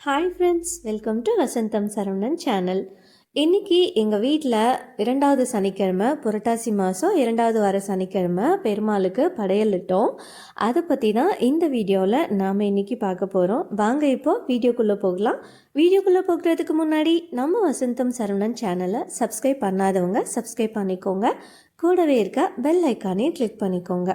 Hi friends, welcome to Vasantham Saravanan channel. இன்றைக்கி எங்கள் வீட்டில் 2வது சனிக்கிழமை, புரட்டாசி மாதம் 2வது வார சனிக்கிழமை பெருமாளுக்கு படையலிட்டோம். அதை பற்றி தான் இந்த வீடியோவில் நாம் இன்றைக்கி பார்க்க போகிறோம். வாங்க இப்போது வீடியோக்குள்ளே போகலாம். வீடியோக்குள்ளே போகிறதுக்கு முன்னாடி நம்ம வசந்தம் சரவணன் சேனலை சப்ஸ்கிரைப் பண்ணாதவங்க சப்ஸ்கிரைப் பண்ணிக்கோங்க. கூடவே இருக்க பெல் ஐக்கானே கிளிக் பண்ணிக்கோங்க.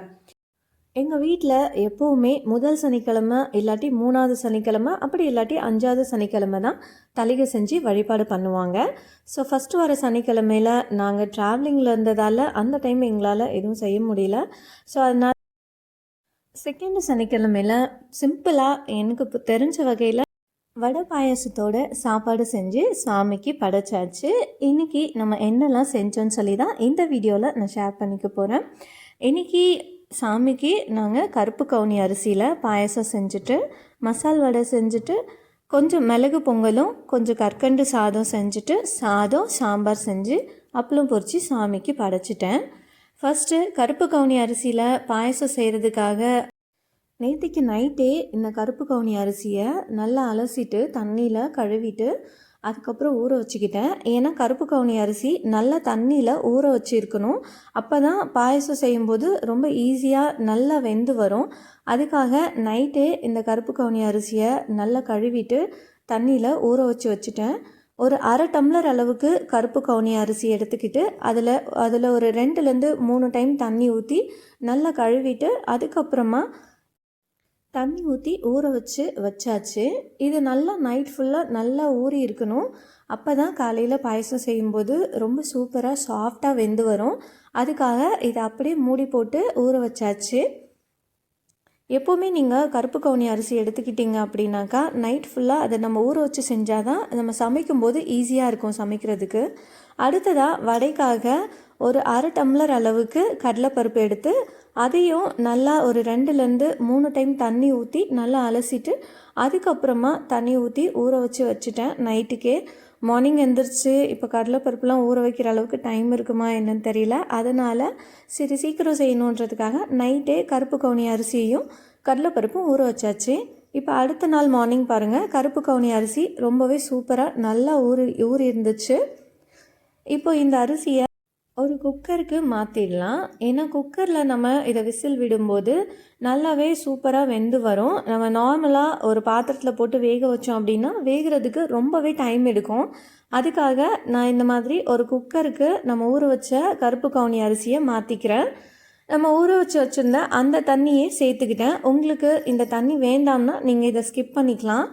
எங்கள் வீட்டில் எப்போவுமே முதல் சனிக்கிழமை இல்லாட்டி 3வது சனிக்கிழமை, அப்படி இல்லாட்டி 5வது சனிக்கிழமை தான் தளிகை செஞ்சு வழிபாடு பண்ணுவாங்க. ஸோ ஃபஸ்ட்டு வர சனிக்கிழமையில் நாங்கள் ட்ராவலிங்கில் இருந்ததால் அந்த டைம் எங்களால் எதுவும் செய்ய முடியல. ஸோ அதனால் செகண்ட் சனிக்கிழமையில் சிம்பிளாக எனக்கு தெரிஞ்ச வகையில் வடை பாயாசத்தோட சாப்பாடு செஞ்சு சாமிக்கு படைச்சாச்சு. இன்றைக்கி நம்ம என்னெல்லாம் செஞ்சோன்னு சொல்லி தான் இந்த வீடியோவில் நான் ஷேர் பண்ணிக்க போகிறேன். இன்றைக்கி சாமிக்கு நாங்கள் கருப்பு கவுனி அரிசியில் பாயசம் செஞ்சுட்டு, மசால் வடை செஞ்சுட்டு, கொஞ்சம் மிளகு பொங்கலும் கொஞ்சம் கற்கண்டு சாதம் செஞ்சுட்டு, சாம்பார் செஞ்சு அப்பளம் பொரித்து சாமிக்கு படைச்சிட்டேன். ஃபஸ்ட்டு கருப்பு கவுனி அரிசியில் பாயசம் செய்கிறதுக்காக நேற்றுக்கு நைட்டே இந்த கருப்பு கவுனி அரிசியை நல்லா அலசிட்டு தண்ணியில் கழுவிட்டு அதுக்கப்புறம் ஊற வச்சுக்கிட்டேன். ஏன்னா கருப்பு கவுனி அரிசி நல்லா தண்ணியில் ஊற வச்சுருக்கணும். அப்போ தான் பாயசம் செய்யும்போது ரொம்ப ஈஸியாக நல்லா வெந்து வரும். அதுக்காக நைட்டே இந்த கருப்பு கவுனி அரிசியை நல்லா கழுவிட்டு தண்ணியில் ஊற வச்சுட்டேன். ஒரு அரை டம்ளர் அளவுக்கு கருப்பு கவுனி அரிசி எடுத்துக்கிட்டு அதில் ஒரு 2லேருந்து 3 டைம் தண்ணி ஊற்றி நல்லா கழுவிட்டு அதுக்கப்புறமா தண்ணி ஊற்றி ஊற வச்சாச்சு. இது நல்லா நைட் ஃபுல்லாக நல்லா ஊறி இருக்கணும். அப்போ தான் காலையில் பாயசம் செய்யும்போது ரொம்ப சூப்பராக சாஃப்டாக வெந்து வரும். அதுக்காக இதை அப்படியே மூடி போட்டு ஊற வச்சாச்சு. எப்போவுமே நீங்கள் கருப்பு கவுனி அரிசி எடுத்துக்கிட்டிங்க அப்படின்னாக்கா நைட் ஃபுல்லாக அதை நம்ம ஊற வச்சு செஞ்சால் தான் நம்ம சமைக்கும்போது ஈஸியாக இருக்கும் சமைக்கிறதுக்கு. அடுத்ததாக வடைக்காக ஒரு அரை டம்ளர் அளவுக்கு கடலைப்பருப்பு எடுத்து அதையும் நல்லா ஒரு 2லேருந்து 3 டைம் தண்ணி ஊற்றி நல்லா அலசிட்டு அதுக்கப்புறமா தண்ணி ஊற்றி ஊற வச்சுட்டேன் நைட்டுக்கே. மார்னிங் எழுந்திரிச்சு இப்போ கடலைப்பருப்புலாம் ஊற வைக்கிற அளவுக்கு டைம் இருக்குமா என்னன்னு தெரியல. அதனால் சரி சீக்கிரம் செய்யணுன்றதுக்காக நைட்டே கருப்பு கவுனி அரிசியையும் கடலைப்பருப்பும் ஊற வச்சாச்சு. இப்போ அடுத்த நாள் மார்னிங் பாருங்கள், கருப்பு கவுனி அரிசி ரொம்பவே சூப்பராக நல்லா ஊறி இருந்துச்சு. இப்போ இந்த அரிசியை ஒரு குக்கருக்கு மாற்றிடலாம். ஏன்னா குக்கரில் நம்ம இதை விசில் விடும்போது நல்லாவே சூப்பராக வெந்து வரும். நம்ம நார்மலாக ஒரு பாத்திரத்தில் போட்டு வேக வச்சோம் அப்படின்னா வேகிறதுக்கு ரொம்பவே டைம் எடுக்கும். அதுக்காக நான் இந்த மாதிரி ஒரு குக்கருக்கு நம்ம ஊற வச்ச கருப்பு கவுனி அரிசியை மாற்றிக்கிறேன். நம்ம ஊற வச்சுருந்த அந்த தண்ணியே சேர்த்துக்கிட்டேன். உங்களுக்கு இந்த தண்ணி வேண்டாம்னா நீங்கள் இதை ஸ்கிப் பண்ணிக்கலாம்.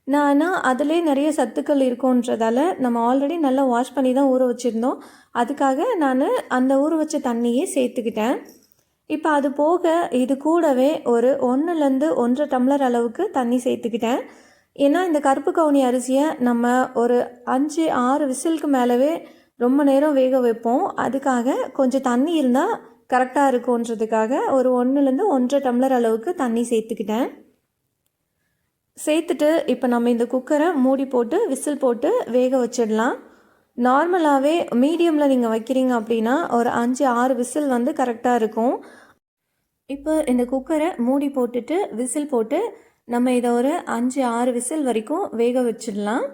ஆனால் அதிலே நிறைய சத்துக்கள் இருக்குன்றதால நம்ம ஆல்ரெடி நல்லா வாஷ் பண்ணி தான் ஊற வச்சுருந்தோம். அதுக்காக நான் அந்த ஊற வச்ச தண்ணியே சேர்த்துக்கிட்டேன். இப்போ அது போக இது கூடவே ஒரு 1லேருந்து 1.5 டம்ளர் அளவுக்கு தண்ணி சேர்த்துக்கிட்டேன். ஏன்னா இந்த கருப்பு கவுனி அரிசியை நம்ம ஒரு 5-6 விசிலுக்கு மேலவே ரொம்ப நேரம் வேக வைப்போம். அதுக்காக கொஞ்சம் தண்ணி இருந்தால் கரெக்டாக இருக்குன்றதுக்காக ஒரு 1லேருந்து 1.5 டம்ளர் அளவுக்கு தண்ணி சேர்த்துட்டு இப்போ நம்ம இந்த குக்கரை மூடி போட்டு விசில் போட்டு வேக வச்சிடலாம். நார்மலாகவே மீடியமில் நீங்கள் வைக்கிறீங்க அப்படின்னா ஒரு 5-6 விசில் வந்து கரெக்டாக இருக்கும். இப்போ இந்த குக்கரை மூடி போட்டுட்டு விசில் போட்டு நம்ம இதை ஒரு 5-6 விசில் வரைக்கும் வேக வச்சிடலாம்.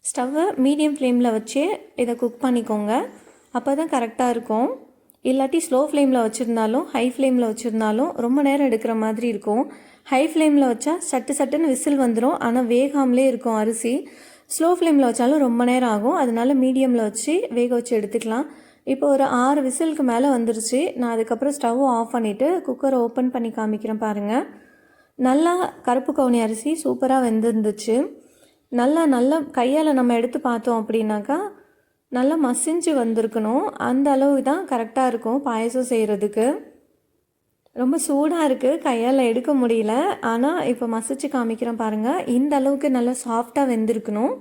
ஸ்டவ்வை மீடியம் ஃப்ளேமில் வச்சு இதை குக் பண்ணிக்கோங்க. அப்போ தான் கரெக்டாக இருக்கும். இல்லாட்டி ஸ்லோ ஃப்ளேமில் வச்சுருந்தாலும் ஹை ஃப்ளேமில் வச்சுருந்தாலும் ரொம்ப நேரம் எடுக்கிற மாதிரி இருக்கும். ஹை ஃப்ளேமில் வச்சா சட்டுன்னு விசில் வந்துடும், ஆனால் வேகாமலே இருக்கும் அரிசி. ஸ்லோ ஃப்ளேமில் வச்சாலும் ரொம்ப நேரம் ஆகும். அதனால மீடியமில் வச்சு வேக வச்சு எடுத்துக்கலாம். இப்போ ஒரு 6 விசிலுக்கு மேலே வந்துருச்சு. நான் அதுக்கப்புறம் ஸ்டவ் ஆஃப் பண்ணிவிட்டு குக்கரை ஓப்பன் பண்ணி காமிக்கிறேன் பாருங்கள். நல்லா கருப்பு கவுனி அரிசி சூப்பராக வெந்துருந்துச்சு. நல்லா கையால் நம்ம எடுத்து பார்த்தோம் அப்படின்னாக்கா நல்லா மசிஞ்சு வந்திருக்கணும். அந்த அளவு தான் கரெக்டாக இருக்கும் பாயசம் செய்கிறதுக்கு. ரொம்ப சூடாக இருக்குது, கையால் எடுக்க முடியல. ஆனால் இப்போ மசிச்சு காமிக்கிறேன் பாருங்கள். இந்த அளவுக்கு நல்லா சாஃப்டாக வெந்திருக்கணும்.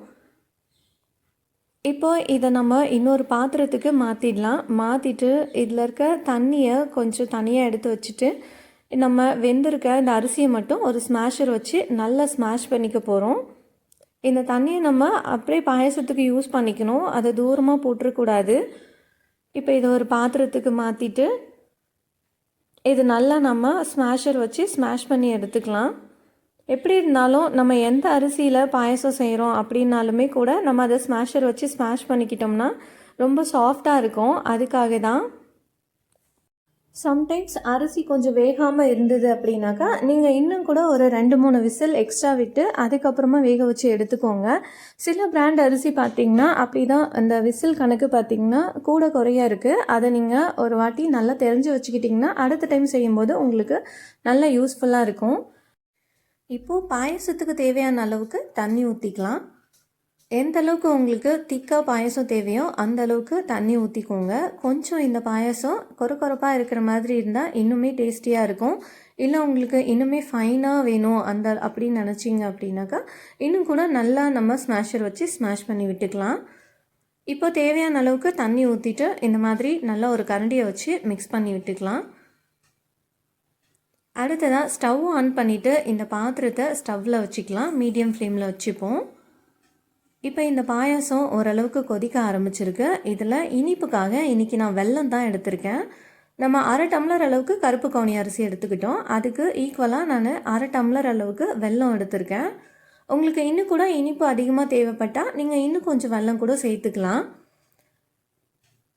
இப்போ இதை நம்ம இன்னொரு பாத்திரத்துக்கு மாற்றிடலாம். மாற்றிட்டு இதில் இருக்க தண்ணியை கொஞ்சம் தனியாக எடுத்து வச்சுட்டு நம்ம வெந்திருக்க இந்த அரிசியை மட்டும் ஒரு ஸ்மாஷர் வச்சு நல்லா ஸ்மாஷ் பண்ணிக்க போகிறோம். இந்த தண்ணியை நம்ம அப்படியே பாயசத்துக்கு யூஸ் பண்ணிக்கணும், அதை தூரமாக போட்டுறக்கூடாது. இப்போ இதை ஒரு பாத்திரத்துக்கு மாற்றிட்டு இது நல்லா நம்ம ஸ்மாஷர் வச்சு ஸ்மாஷ் பண்ணி எடுத்துக்கலாம். எப்படி இருந்தாலும் நம்ம எந்த அரிசியில் பாயசம் செய்கிறோம் அப்படின்னாலுமே கூட நம்ம அதை ஸ்மாஷர் வச்சு ஸ்மாஷ் பண்ணிக்கிட்டோம்னா ரொம்ப சாஃப்டாக இருக்கும். அதுக்காக தான். சம்டைம்ஸ் அரிசி கொஞ்சம் வேகாமல் இருந்தது அப்படின்னாக்கா நீங்கள் இன்னும் கூட ஒரு 2-3 விசில் எக்ஸ்ட்ரா விட்டு அதுக்கப்புறமா வேக வச்சு எடுத்துக்கோங்க. சில பிராண்ட் அரிசி பார்த்திங்கன்னா அப்படி தான் அந்த விசில் கணக்கு பார்த்திங்கன்னா கூட குறையாக இருக்குது. அதை நீங்கள் ஒரு வாட்டி நல்லா தெரிஞ்சு வச்சுக்கிட்டிங்கன்னா அடுத்த டைம் செய்யும்போது உங்களுக்கு நல்லா யூஸ்ஃபுல்லாக இருக்கும். இப்போது பாயசத்துக்கு தேவையான அளவுக்கு தண்ணி ஊற்றிக்கலாம். எந்த அளவுக்கு உங்களுக்கு திக்காக பாயசம் தேவையோ அந்த அளவுக்கு தண்ணி ஊற்றிக்கோங்க. கொஞ்சம் இந்த பாயசம் கொரப்பாக இருக்கிற மாதிரி இருந்தால் இன்னுமே டேஸ்டியாக இருக்கும். இல்லை உங்களுக்கு இன்னுமே ஃபைனாக வேணும் அப்படின்னு நினச்சிங்க அப்படின்னாக்கா இன்னும் கூட நல்லா நம்ம ஸ்மாஷர் வச்சு ஸ்மாஷ் பண்ணி விட்டுக்கலாம். இப்போ தேவையான அளவுக்கு தண்ணி ஊற்றிட்டு இந்த மாதிரி நல்லா ஒரு கரண்டியை வச்சு மிக்ஸ் பண்ணி விட்டுக்கலாம். அடுத்ததாக ஸ்டவ் ஆன் பண்ணிவிட்டு இந்த பாத்திரத்தை ஸ்டவ்வில் வச்சுக்கலாம். மீடியம் ஃப்ளேமில் வச்சுப்போம். இப்போ இந்த பாயாசம் ஓரளவுக்கு கொதிக்க ஆரம்பிச்சிருக்கு. இதில் இனிப்புக்காக இன்றைக்கி நான் வெல்லம் தான் எடுத்திருக்கேன். நம்ம 1/2 டம்ளர் அளவுக்கு கருப்பு கவுனி அரிசி எடுத்துக்கிட்டோம். அதுக்கு ஈக்குவலாக நான் 1/2 டம்ளர் அளவுக்கு வெல்லம் எடுத்திருக்கேன். உங்களுக்கு இன்னும் கூட இனிப்பு அதிகமாக தேவைப்பட்டால் நீங்கள் இன்னும் கொஞ்சம் வெல்லம் கூட சேர்த்துக்கலாம்.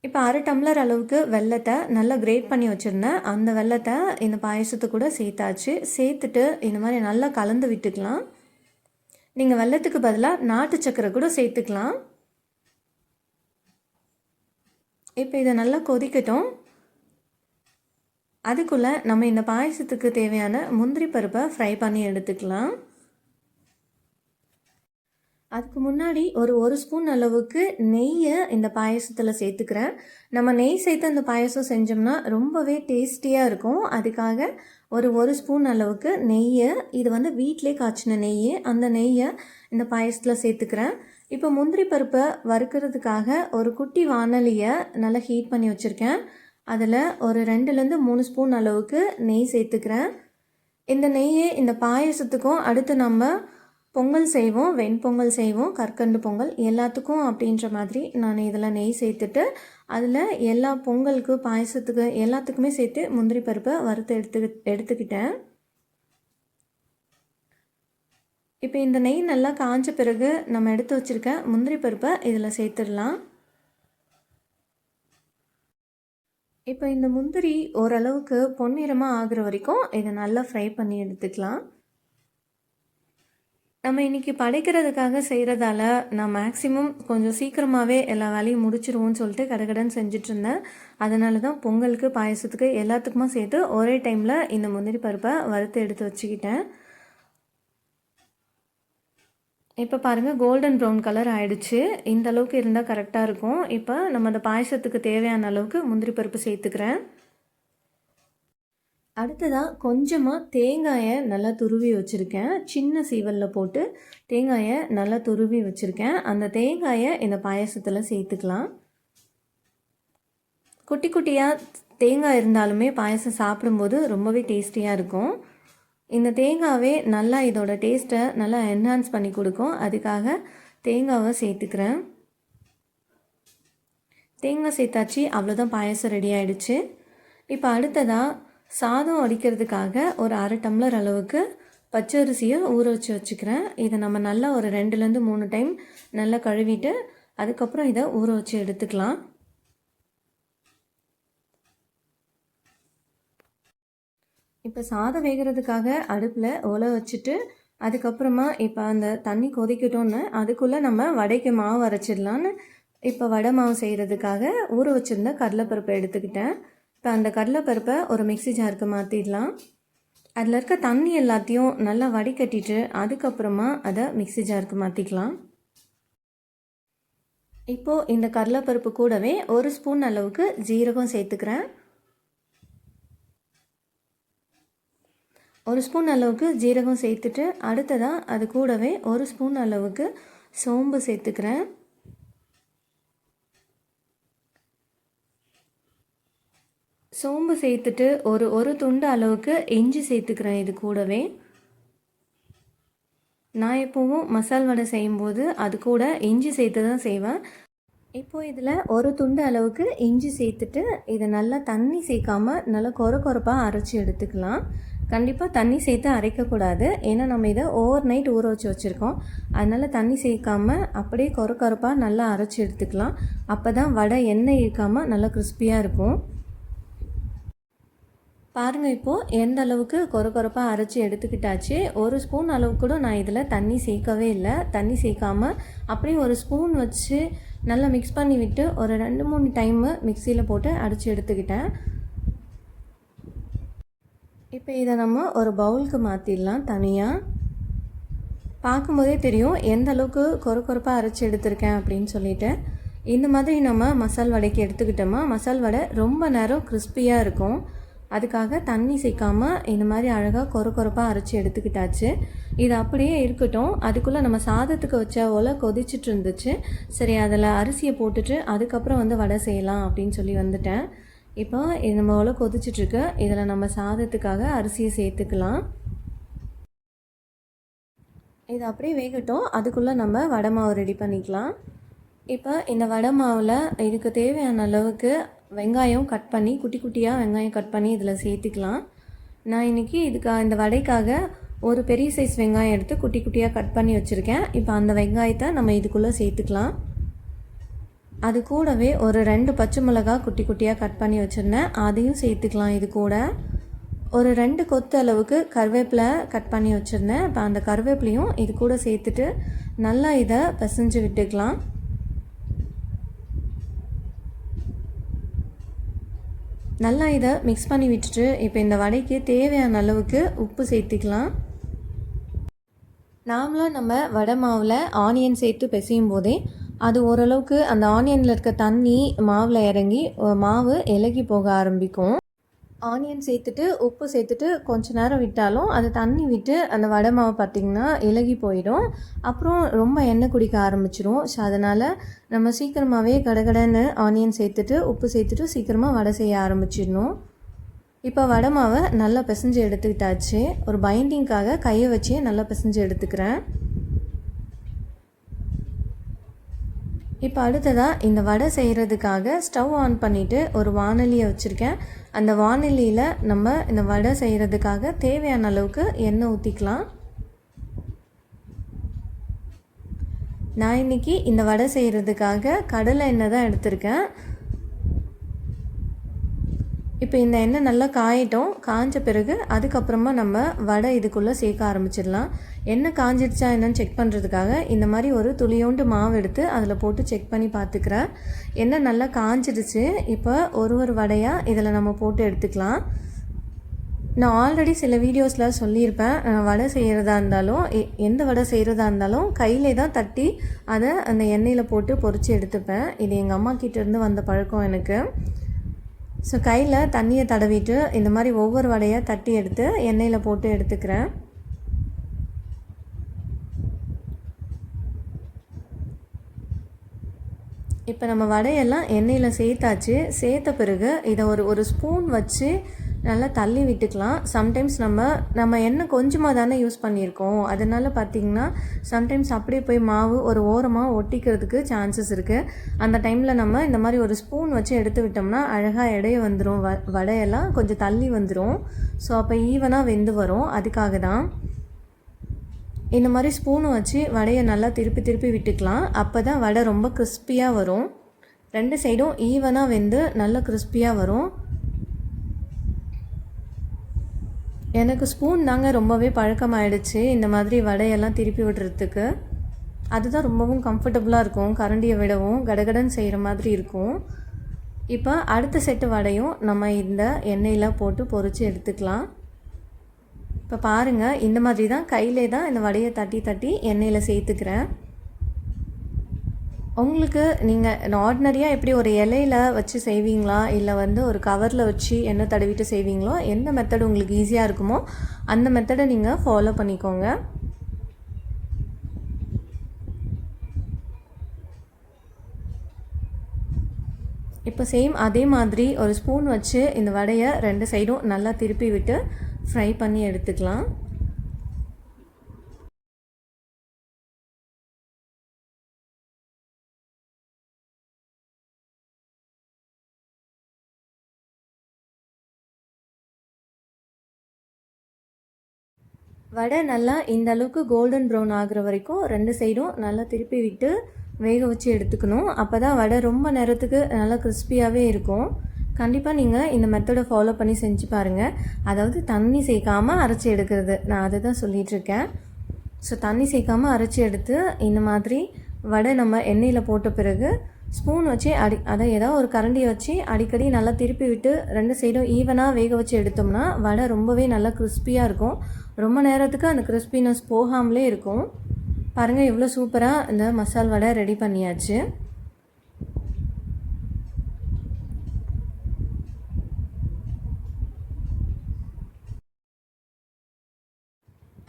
இப்போ 1/2 டம்ளர் அளவுக்கு வெல்லத்தை நல்லா கிரேட் பண்ணி வச்சுருந்தேன். அந்த வெல்லத்தை இந்த பாயசத்து கூட சேர்த்தாச்சு. சேர்த்துட்டு இந்த மாதிரி நல்லா கலந்து விட்டுக்கலாம். நீங்கள் வெல்லத்துக்கு பதிலாக நாட்டு சக்கரை கூட சேர்த்துக்கலாம். இப்போ இதை நல்லா கொதிக்கட்டும். அதுக்குள்ளே நம்ம இந்த பாயசத்துக்கு தேவையான முந்திரி பருப்பை ஃப்ரை பண்ணி எடுத்துக்கலாம். அதுக்கு முன்னாடி ஒரு ஸ்பூன் அளவுக்கு நெய்யை இந்த பாயசத்தில் சேர்த்துக்கிறேன். நம்ம நெய் சேர்த்து அந்த பாயசம் செஞ்சோம்னா ரொம்பவே டேஸ்டியாக இருக்கும். அதுக்காக ஒரு ஸ்பூன் அளவுக்கு நெய்யை, இது வந்து வீட்டிலே காய்ச்சின நெய், அந்த நெய்யை இந்த பாயசத்தில் சேர்த்துக்கிறேன். இப்போ முந்திரி பருப்பை வறுக்கிறதுக்காக ஒரு குட்டி வானலியை நல்லா ஹீட் பண்ணி வச்சுருக்கேன். அதில் ஒரு 2-3 ஸ்பூன் அளவுக்கு நெய் சேர்த்துக்கிறேன். இந்த நெய்யை இந்த பாயசத்துக்கும் அடுத்து நம்ம பொங்கல் செய்வோம், வெண்பொங்கல் செய்வோம், கற்கண்டு பொங்கல் எல்லாத்துக்கும் அப்படின்ற மாதிரி நான் இதில் நெய் சேர்த்துட்டு அதில் எல்லா பொங்கலுக்கு பாயசத்துக்கு எல்லாத்துக்குமே சேர்த்து முந்திரி பருப்பை வறுத்து எடுத்துக்கிட்டேன். இப்போ இந்த நெய் நல்லா காஞ்ச பிறகு நம்ம எடுத்து வச்சுருக்க முந்திரி பருப்பை இதில் சேர்த்துடலாம். இப்போ இந்த முந்திரி ஓரளவுக்கு பொன்னிறமாக ஆகிற வரைக்கும் இதை நல்லா ஃப்ரை பண்ணி எடுத்துக்கலாம். நம்ம இன்றைக்கி படைக்கிறதுக்காக செய்கிறதால நான் மேக்ஸிமம் கொஞ்சம் சீக்கிரமாகவே எல்லா வேலையும் முடிச்சிருவோன்னு சொல்லிட்டு கடகடன்னு செஞ்சிட்ருந்தேன். அதனால தான் பொங்கலுக்கு பாயசத்துக்கு எல்லாத்துக்குமா சேர்த்து ஒரே டைமில் இந்த முந்திரி பருப்பை வறுத்து எடுத்து வச்சுக்கிட்டேன். இப்போ பாருங்கள், கோல்டன் ப்ரௌன் கலர் ஆகிடுச்சு. இந்த அளவுக்கு இருந்தால் கரெக்டாக இருக்கும். இப்போ நம்ம அந்த பாயசத்துக்கு தேவையான அளவுக்கு முந்திரி பருப்பு சேர்த்துக்கிறேன். அடுத்ததாக கொஞ்சமாக தேங்காயை நல்லா துருவி வச்சுருக்கேன். சின்ன சீவலில் போட்டு தேங்காயை நல்லா துருவி வச்சுருக்கேன். அந்த தேங்காயை இந்த பாயசத்தில் சேர்த்துக்கலாம். குட்டி குட்டியாக தேங்காய் இருந்தாலுமே பாயசம் சாப்பிடும்போது ரொம்பவே டேஸ்டியாக இருக்கும். இந்த தேங்காவே நல்லா இதோட டேஸ்ட்டை நல்லா என்ஹான்ஸ் பண்ணி கொடுக்கும். அதுக்காக தேங்காவை சேர்த்துக்கிறேன். தேங்காய் சேர்த்தாச்சு, அவ்வளோதான், பாயசம் ரெடி ஆகிடுச்சு. இப்போ அடுத்ததாக சாதம் வடிக்கிறதுக்காக ஒரு 1/2 டம்ளர் அளவுக்கு பச்சரிசியை ஊற வச்சுக்கிறேன். இதை நம்ம நல்லா ஒரு 2-3 டைம் நல்லா கழுவிட்டு அதுக்கப்புறம் இதை ஊற வச்சு எடுத்துக்கலாம். இப்போ சாதம் வேகிறதுக்காக அடுப்பில் ஒலை வச்சுட்டு அதுக்கப்புறமா இப்போ அந்த தண்ணி கொதிக்கட்டும்னு அதுக்குள்ளே நம்ம வடைக்கு மாவு அரைச்சிடலான்னு இப்போ வடை மாவு செய்கிறதுக்காக ஊற வச்சுருந்த கடலைப்பருப்பை எடுத்துக்கிட்டேன். இப்போ அந்த கடலைப்பருப்பை ஒரு மிக்ஸி ஜாருக்கு மாற்றிடலாம். அதில் இருக்க தண்ணி எல்லாத்தையும் நல்லா வடிகட்டிட்டு அதுக்கப்புறமா அதை மிக்ஸி ஜாருக்கு மாற்றிக்கலாம். இப்போது இந்த கடலைப்பருப்பு கூடவே 1 ஸ்பூன் அளவுக்கு ஜீரகம் சேர்த்துக்கிறேன். 1 ஸ்பூன் அளவுக்கு ஜீரகம் சேர்த்துட்டு அடுத்ததாக அது கூடவே 1 ஸ்பூன் அளவுக்கு சோம்பு சேர்த்துக்கிறேன். சோம்பு சேர்த்துட்டு ஒரு துண்டு அளவுக்கு இஞ்சி சேர்த்துக்கிறேன். இது கூடவே நான் எப்போவும் மசால் வடை செய்யும்போது அது கூட இஞ்சி சேர்த்து தான் செய்வேன். இப்போது இதில் ஒரு துண்டு அளவுக்கு இஞ்சி சேர்த்துட்டு இதை நல்லா தண்ணி சேர்க்காமல் நல்லா கொரப்பாக அரைச்சி எடுத்துக்கலாம். கண்டிப்பாக தண்ணி சேர்த்து அரைக்கக்கூடாது, ஏன்னா நம்ம இதை ஓவர் நைட் ஊற வச்சு வச்சுருக்கோம். அதனால் தண்ணி சேர்க்காமல் அப்படியே கொரப்பாக நல்லா அரைச்சி எடுத்துக்கலாம். அப்போ தான் வடை எண்ணெய் இருக்காமல் நல்லா கிறிஸ்பியாக இருக்கும். பாருங்கள், இப்போது எந்த அளவுக்கு கொரப்பாக அரைச்சி எடுத்துக்கிட்டாச்சு. ஒரு ஸ்பூன் அளவுக்கு கூட நான் இதில் தண்ணி சேர்க்கவே இல்லை. தண்ணி சேர்க்காமல் அப்படியே ஒரு ஸ்பூன் வச்சு நல்லா மிக்ஸ் பண்ணி விட்டு ஒரு 2-3 டைமு மிக்சியில் போட்டு அடித்து எடுத்துக்கிட்டேன். இப்போ இதை நம்ம ஒரு பவுலுக்கு மாற்றிடலாம். தனியாக பார்க்கும்போதே தெரியும் எந்த அளவுக்கு கொரப்பாக அரைச்சி எடுத்திருக்கேன் அப்படின்னு சொல்லிட்டு. இந்த மாதிரி நம்ம மசால் வடைக்கு எடுத்துக்கிட்டோமா, மசால் வடை ரொம்ப நேரம் கிறிஸ்பியாக இருக்கும். அதுக்காக தண்ணி சேர்க்காமல் இந்த மாதிரி அழகாக கொரப்பாக அரைச்சி எடுத்துக்கிட்டாச்சு. இது அப்படியே இருக்கட்டும். அதுக்குள்ளே நம்ம சாதத்துக்கு வச்ச ஒலை கொதிச்சுட்டு இருந்துச்சு. சரி, அதில் அரிசியை போட்டுட்டு அதுக்கப்புறம் வந்து வடை செய்யலாம் அப்படின்னு சொல்லி வந்துட்டேன். இப்போ இது நம்ம ஒலை கொதிச்சிட்ருக்கு. இதில் நம்ம சாதத்துக்காக அரிசியை சேர்த்துக்கலாம். இது அப்படியே வேகட்டும். அதுக்குள்ளே நம்ம வடை மாவு ரெடி பண்ணிக்கலாம். இப்போ இந்த வடை மாவில் இதுக்கு தேவையான அளவுக்கு வெங்காயம் கட் பண்ணி குட்டி குட்டியாக வெங்காயம் கட் பண்ணி இதில் சேர்த்துக்கலாம். நான் இன்றைக்கி இந்த வடைக்காக ஒரு பெரிய சைஸ் வெங்காயம் எடுத்து குட்டி குட்டியாக கட் பண்ணி வச்சுருக்கேன். இப்போ அந்த வெங்காயத்தை நம்ம இதுக்குள்ளே சேர்த்துக்கலாம். அது கூடவே ஒரு 2 பச்சை மிளகா குட்டி குட்டியாக கட் பண்ணி வச்சுருந்தேன், அதையும் சேர்த்துக்கலாம். இது கூட ஒரு 2 கொத்து அளவுக்கு கருவேப்பிலை கட் பண்ணி வச்சுருந்தேன். இப்போ அந்த கருவேப்பிலையும் இது கூட சேர்த்துட்டு நல்லா இதை பிசைஞ்சு விட்டுக்கலாம். நல்லா இதை மிக்ஸ் பண்ணி விட்டுட்டு இப்போ இந்த வடைக்கு தேவையான அளவுக்கு உப்பு சேர்த்துக்கலாம். நாமளும் நம்ம வடை மாவில் ஆனியன் சேர்த்து பிசையும் போதே அது ஓரளவுக்கு அந்த ஆனியனில் இருக்க தண்ணி மாவில் இறங்கி மாவு இலகி போக ஆரம்பிக்கும். ஆனியன் சேர்த்துட்டு உப்பு சேர்த்துட்டு கொஞ்ச நேரம் விட்டாலும் அது தண்ணி விட்டு அந்த வடை மாவு பார்த்திங்கன்னா இலகி போயிடும். அப்புறம் ரொம்ப எண்ணெய் குடிக்க ஆரம்பிச்சிடும். ஸோ அதனால் நம்ம சீக்கிரமாகவே கடகடன்னு ஆனியன் சேர்த்துட்டு உப்பு சேர்த்துட்டு சீக்கிரமாக வடை செய்ய ஆரம்பிச்சிடணும். இப்போ வடை மாவை நல்லா பிசைஞ்சு எடுத்துக்கிட்டாச்சு. ஒரு பைண்டிங்காக கையை வச்சே நல்லா பிசைஞ்சு எடுத்துக்கிறேன். இப்போ அடுத்ததாக இந்த வடை செய்கிறதுக்காக ஸ்டவ் ஆன் பண்ணிவிட்டு ஒரு வாணலியை வச்சுருக்கேன். அந்த வாணலியில் நம்ம இந்த வடை செய்கிறதுக்காக தேவையான அளவுக்கு எண்ணெய் ஊற்றிக்கலாம். நான் இன்றைக்கி இந்த வடை செய்கிறதுக்காக கடலை எண்ணெய் தான் எடுத்திருக்கேன். இப்போ இந்த எண்ணெய் நல்லா காயட்டும். காஞ்ச பிறகு அதுக்கப்புறமா நம்ம வடை இதுக்குள்ளே சேர்க்க ஆரம்பிச்சிடலாம். எண்ணெய் காஞ்சிடுச்சா என்னன்னு செக் பண்ணுறதுக்காக இந்த மாதிரி ஒரு துளியோண்டு மாவு எடுத்து அதில் போட்டு செக் பண்ணி பார்த்துக்கிறேன். எண்ணெய் நல்லா காஞ்சிடுச்சு. இப்போ ஒரு வடையாக இதில் நம்ம போட்டு எடுத்துக்கலாம். நான் ஆல்ரெடி சில வீடியோஸில் சொல்லியிருப்பேன், வடை செய்கிறதா இருந்தாலும் எந்த வடை செய்கிறதா இருந்தாலும் கையிலே தான் தட்டி அதை அந்த எண்ணெயில் போட்டு பொரித்து எடுத்துப்பேன். இது எங்கள் அம்மா கிட்டேருந்து வந்த பழக்கம் எனக்கு. ஸோ கையில் தண்ணியை தடவிட்டு இந்த மாதிரி ஒவ்வொரு வடையாக தட்டி எடுத்து எண்ணெயில் போட்டு எடுத்துக்கிறேன். இப்போ நம்ம வடையெல்லாம் எண்ணெயில் சேர்த்தாச்சு. சேர்த்த பிறகு இதை ஒரு ஸ்பூன் வச்சு நல்லா தள்ளி விட்டுக்கலாம். சம்டைம்ஸ் நம்ம எண்ணெய் கொஞ்சமாக தானே யூஸ் பண்ணியிருக்கோம். அதனால் பார்த்திங்கன்னா சம்டைம்ஸ் அப்படியே போய் மாவு ஒரு ஓரமாக ஒட்டிக்கிறதுக்கு சான்சஸ் இருக்குது. அந்த டைமில் நம்ம இந்த மாதிரி ஒரு ஸ்பூன் வச்சு எடுத்து விட்டோம்னா அழகாக இடைய வந்துடும். வடையெல்லாம் கொஞ்சம் தள்ளி வந்துடும். ஸோ அப்போ ஈவனாக வெந்து வரும். அதுக்காக தான் இந்த மாதிரி ஸ்பூனை வச்சு வடையை நல்லா திருப்பி விட்டுக்கலாம். அப்போ தான் வடை ரொம்ப கிறிஸ்பியாக வரும். 2 சைடும் ஈவனாக வெந்து நல்லா கிறிஸ்பியாக வரும். எனக்கு ஸ்பூன் தாங்க ரொம்பவே பழக்கமாயிடுச்சு இந்த மாதிரி வடையெல்லாம் திருப்பி விடுறதுக்கு. அதுதான் ரொம்பவும் கம்ஃபர்டபுளாக இருக்கும். கரண்டியை விடவும் கடகடன்னு செய்கிற மாதிரி இருக்கும். இப்போ அடுத்த செட்டு வடையும் நம்ம இந்த எண்ணெயில் போட்டு பொரித்து எடுத்துக்கலாம். இப்போ பாருங்கள், இந்த மாதிரி தான் கையிலே தான் இந்த வடையை தட்டி எண்ணெயில் சேர்த்துக்கிறேன். உங்களுக்கு நீங்கள் ஆர்டினரியாக எப்படி ஒரு இலையில் வச்சு செய்வீங்களா, இல்லை ஒரு கவரில் வச்சு எண்ணெய் தடவிட்டு செய்வீங்களோ, எந்த மெத்தட் உங்களுக்கு ஈஸியாக இருக்குமோ அந்த மெத்தடை நீங்கள் ஃபாலோ பண்ணிக்கோங்க. இப்போ சேம் அதே மாதிரி ஒரு ஸ்பூன் வச்சு இந்த வடையை 2 சைடும் நல்லா திருப்பி விட்டு ஃப்ரை பண்ணி எடுத்துக்கலாம். வடை நல்லா இந்த அளவுக்கு கோல்டன் ப்ரௌன் ஆகுற வரைக்கும் 2 சைடும் நல்லா திருப்பி விட்டு வேக வச்சு எடுத்துக்கணும். அப்போ தான் வடை ரொம்ப நேரத்துக்கு நல்லா கிறிஸ்பியாகவே இருக்கும். கண்டிப்பாக நீங்கள் இந்த மெத்தடை ஃபாலோ பண்ணி செஞ்சு பாருங்கள். அதாவது தண்ணி சேர்க்காமல் அரைச்சி எடுக்கிறது, நான் அதை தான் சொல்லிகிட்ருக்கேன். ஸோ தண்ணி சேர்க்காமல் அரைச்சி எடுத்து இந்த மாதிரி வடை நம்ம எண்ணெயில் போட்ட பிறகு ஸ்பூன் வச்சு அதை ஏதாவது ஒரு கரண்டியை வச்சு அடிக்கடி நல்லா திருப்பி விட்டு 2 சைடும் ஈவனாக வேக வச்சு எடுத்தோம்னா வடை ரொம்பவே நல்லா கிறிஸ்பியாக இருக்கும். ரொம்ப நேரத்துக்கு அந்த கிறிஸ்பினஸ் போகாமலே இருக்கும். பாருங்கள் எவ்வளோ சூப்பராக இந்த மசால் வடை ரெடி பண்ணியாச்சு.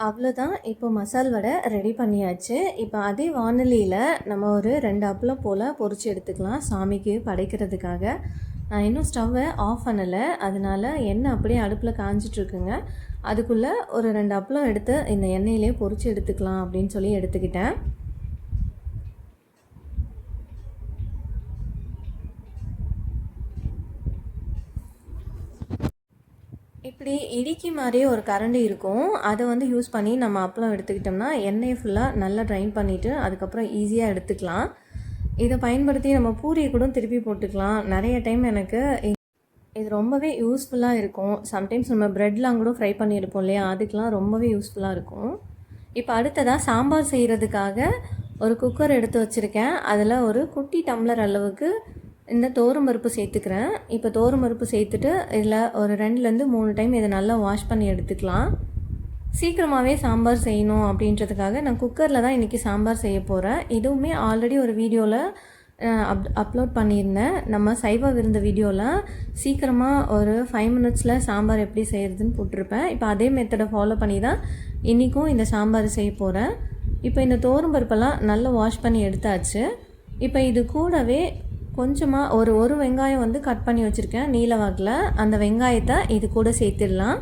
அவ்வளோதான், இப்போ மசால் வடை ரெடி பண்ணியாச்சு. இப்போ அதே வானலியில் நம்ம ஒரு 2 அப்பளம் போல் பொரிச்சு எடுத்துக்கலாம் சாமிக்கு படைக்கிறதுக்காக. நான் இன்னும் ஸ்டவ்வை ஆஃப் பண்ணலை, அதனால் எண்ணெய் அப்படியே அடுப்பில் காஞ்சிட்ருக்குங்க. அதுக்குள்ளே ஒரு 2 அப்பளம் எடுத்து இந்த எண்ணெயிலே பொரிச்சு எடுத்துக்கலாம் அப்படின்னு சொல்லி எடுத்துக்கிட்டேன். இப்படி இடிக்கி மாதிரியே ஒரு கரண்டி இருக்கும், அதை வந்து யூஸ் பண்ணி நம்ம அப்பளம் எடுத்துக்கிட்டோம்னா எண்ணெயை ஃபுல்லாக நல்லா ட்ரைன் பண்ணிவிட்டு அதுக்கப்புறம் ஈஸியாக எடுத்துக்கலாம். இதை பயன்படுத்தி நம்ம பூரியை கூட திருப்பி போட்டுக்கலாம். நிறைய டைம் எனக்கு இது ரொம்பவே யூஸ்ஃபுல்லாக இருக்கும். சம்டைம்ஸ் நம்ம ப்ரெட்லாம் கூட ஃப்ரை பண்ணி எடுப்போம் இல்லையா, அதுக்கெலாம் ரொம்பவே யூஸ்ஃபுல்லாக இருக்கும். இப்போ அடுத்ததாக சாம்பார் செய்கிறதுக்காக ஒரு குக்கர் எடுத்து வச்சுருக்கேன். அதில் ஒரு குட்டி டம்ளர் அளவுக்கு இந்த பருப்பு சேர்த்துக்கிறேன். இப்போ பருப்பு சேர்த்துட்டு இதில் ஒரு 2லேருந்து 3 டைம் இதை நல்லா வாஷ் பண்ணி எடுத்துக்கலாம். சீக்கிரமாகவே சாம்பார் செய்யணும் அப்படின்றதுக்காக நான் குக்கரில் தான் இன்றைக்கி சாம்பார் செய்ய போகிறேன். இதுவுமே ஆல்ரெடி ஒரு வீடியோவில் அப்லோட் பண்ணியிருந்தேன். நம்ம சைவ விருந்து வீடியோவில் சீக்கிரமாக ஒரு 5 மினிட்ஸில் சாம்பார் எப்படி செய்கிறதுன்னு போட்டிருப்பேன். இப்போ அதே மெத்தடை ஃபாலோ பண்ணி தான் இன்றைக்கும் இந்த சாம்பார் செய்ய போகிறேன். இப்போ இந்த பருப்பெல்லாம் நல்லா வாஷ் பண்ணி எடுத்தாச்சு. இப்போ இது கூடவே கொஞ்சமாக ஒரு வெங்காயம் வந்து கட் பண்ணி வச்சுருக்கேன் நீல வாக்கில். அந்த வெங்காயத்தை இது கூட சேர்த்துடலாம்.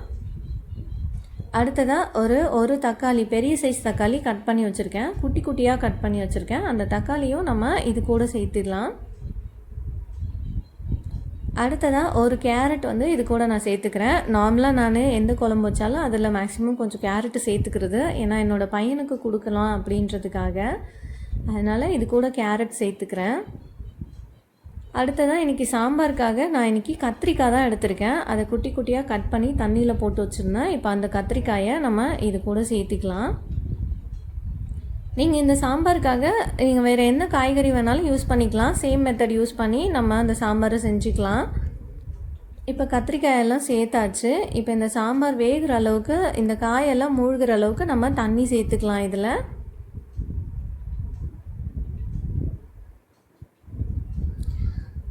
அடுத்ததாக ஒரு தக்காளி, பெரிய சைஸ் தக்காளி கட் பண்ணி வச்சுருக்கேன், குட்டி குட்டியாக கட் பண்ணி வச்சுருக்கேன். அந்த தக்காளியும் நம்ம இது கூட சேர்த்துடலாம். அடுத்ததாக ஒரு கேரட் வந்து இது கூட நான் சேர்த்துக்கிறேன். நார்மலாக நான் எந்த குழம்பு வச்சாலும் அதில் மேக்ஸிமம் கொஞ்சம் கேரட்டு சேர்த்துக்கிறது, ஏன்னா என்னோடய பையனுக்கு கொடுக்கலாம் அப்படின்றதுக்காக. அதனால் இது கூட கேரட் சேர்த்துக்கிறேன். அடுத்ததாக இன்றைக்கி சாம்பாருக்காக நான் இன்றைக்கி கத்திரிக்காய் தான் எடுத்திருக்கேன். அதை குட்டி குட்டியாக கட் பண்ணி தண்ணியில் போட்டு வச்சுருந்தேன். இப்போ அந்த கத்திரிக்காயை நம்ம இது கூட சேர்த்திக்கலாம். நீங்கள் இந்த சாம்பாருக்காக நீங்கள் வேறு எந்த காய்கறி வேணாலும் யூஸ் பண்ணிக்கலாம். சேம் மெத்தட் யூஸ் பண்ணி நம்ம அந்த சாம்பாரை செஞ்சுக்கலாம். இப்போ கத்திரிக்காயெல்லாம் சேர்த்தாச்சு. இப்போ இந்த சாம்பார் வேகிற அளவுக்கு, இந்த காயெல்லாம் மூழ்கிற அளவுக்கு நம்ம தண்ணி சேர்த்துக்கலாம். இதில்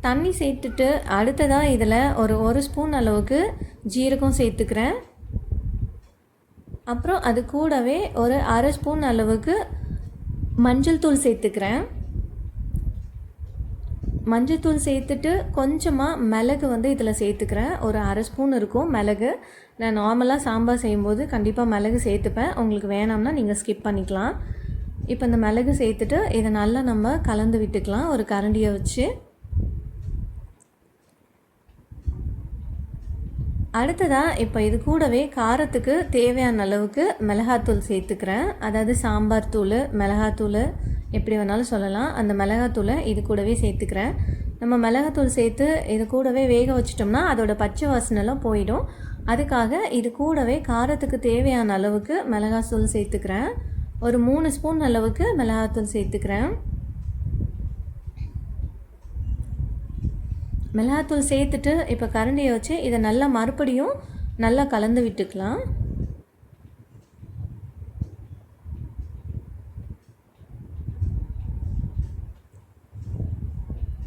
தண்ணி சேர்த்துட்டு அடுத்ததாக இதில் ஒரு ஸ்பூன் அளவுக்கு ஜீரகம் சேர்த்துக்கிறேன். அப்புறம் அது கூடவே ஒரு அரை ஸ்பூன் அளவுக்கு மஞ்சள் தூள் சேர்த்துக்கிறேன். மஞ்சள் தூள் சேர்த்துட்டு கொஞ்சமாக மிளகு வந்து இதில் சேர்த்துக்கிறேன். ஒரு அரை ஸ்பூன் இருக்கும் மிளகு. நான் நார்மலாக சாம்பார் செய்யும்போது கண்டிப்பாக மிளகு சேர்த்துப்பேன். உங்களுக்கு வேணாம்னா நீங்கள் ஸ்கிப் பண்ணிக்கலாம். இப்போ இந்த மிளகு சேர்த்துட்டு இதை நல்லா நம்ம கலந்து விட்டுக்கலாம் ஒரு கரண்டியை வச்சு. அடுத்ததாக இப்போ இது கூடவே காரத்துக்கு தேவையான அளவுக்கு மிளகாத்தூள் சேர்த்துக்கிறேன். அதாவது சாம்பார் தூள், மிளகாத்தூள் எப்படி வேணாலும் சொல்லலாம். அந்த மிளகாத்தூளை இது கூடவே சேர்த்துக்கிறேன். நம்ம மிளகாத்தூள் சேர்த்து இது கூடவே வேக வச்சிட்டோம்னா அதோட பச்சை வாசனைலாம் போயிடும். அதுக்காக இது கூடவே காரத்துக்கு தேவையான அளவுக்கு மிளகாத்தூள் சேர்த்துக்கிறேன். ஒரு 3 ஸ்பூன் அளவுக்கு மிளகாத்தூள் சேர்த்துக்கிறேன். மிளகாத்தூள் சேர்த்துட்டு இப்போ கரண்டியை வச்சு இதை நல்லா மறுபடியும் நல்லா கலந்து விட்டுக்கலாம்.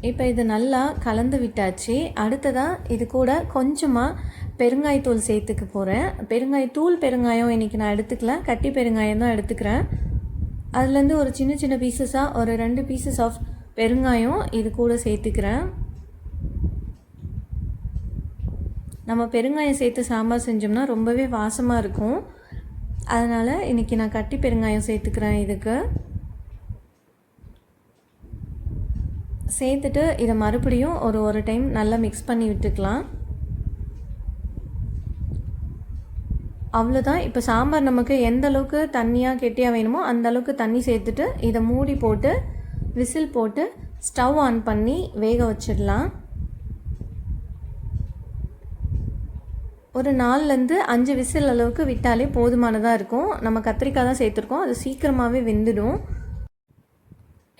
இப்போ இது நல்லா கலந்து விட்டாச்சு. அடுத்ததாக இது கூட கொஞ்சமாக பெருங்காயத்தூள் சேர்த்துக்க போகிறேன். பெருங்காயம் இன்றைக்கி நான் எடுத்துக்கல, கட்டி பெருங்காயம் தான் எடுத்துக்கிறேன். அதுலேருந்து ஒரு சின்ன சின்ன பீசஸாக ஒரு 2 பீசஸ் ஆஃப் பெருங்காயம் இது கூட சேர்த்துக்கிறேன். நம்ம பெருங்காயம் சேர்த்து சாம்பார் செஞ்சோம்னா ரொம்பவே வாசமாக இருக்கும். அதனால் இன்றைக்கி நான் கட்டி பெருங்காயம் சேர்த்துக்கிறேன். இதுக்கு சேர்த்துட்டு இதை மறுபடியும் ஒரு டைம் நல்லா மிக்ஸ் பண்ணி விட்டுக்கலாம். அவ்வளோதான். இப்போ சாம்பார் நமக்கு எந்த அளவுக்கு தண்ணியாக கெட்டியாக வேணுமோ அந்த அளவுக்கு தண்ணி சேர்த்துட்டு இதை மூடி போட்டு விசில் போட்டு ஸ்டவ் ஆன் பண்ணி வேக வச்சிடலாம். ஒரு 4லேருந்து 5 விசில் அளவுக்கு விட்டாலே போதுமானதாக இருக்கும். நம்ம கத்திரிக்காய் தான் சேர்த்துருக்கோம், அது சீக்கிரமாகவே வெந்துடும்.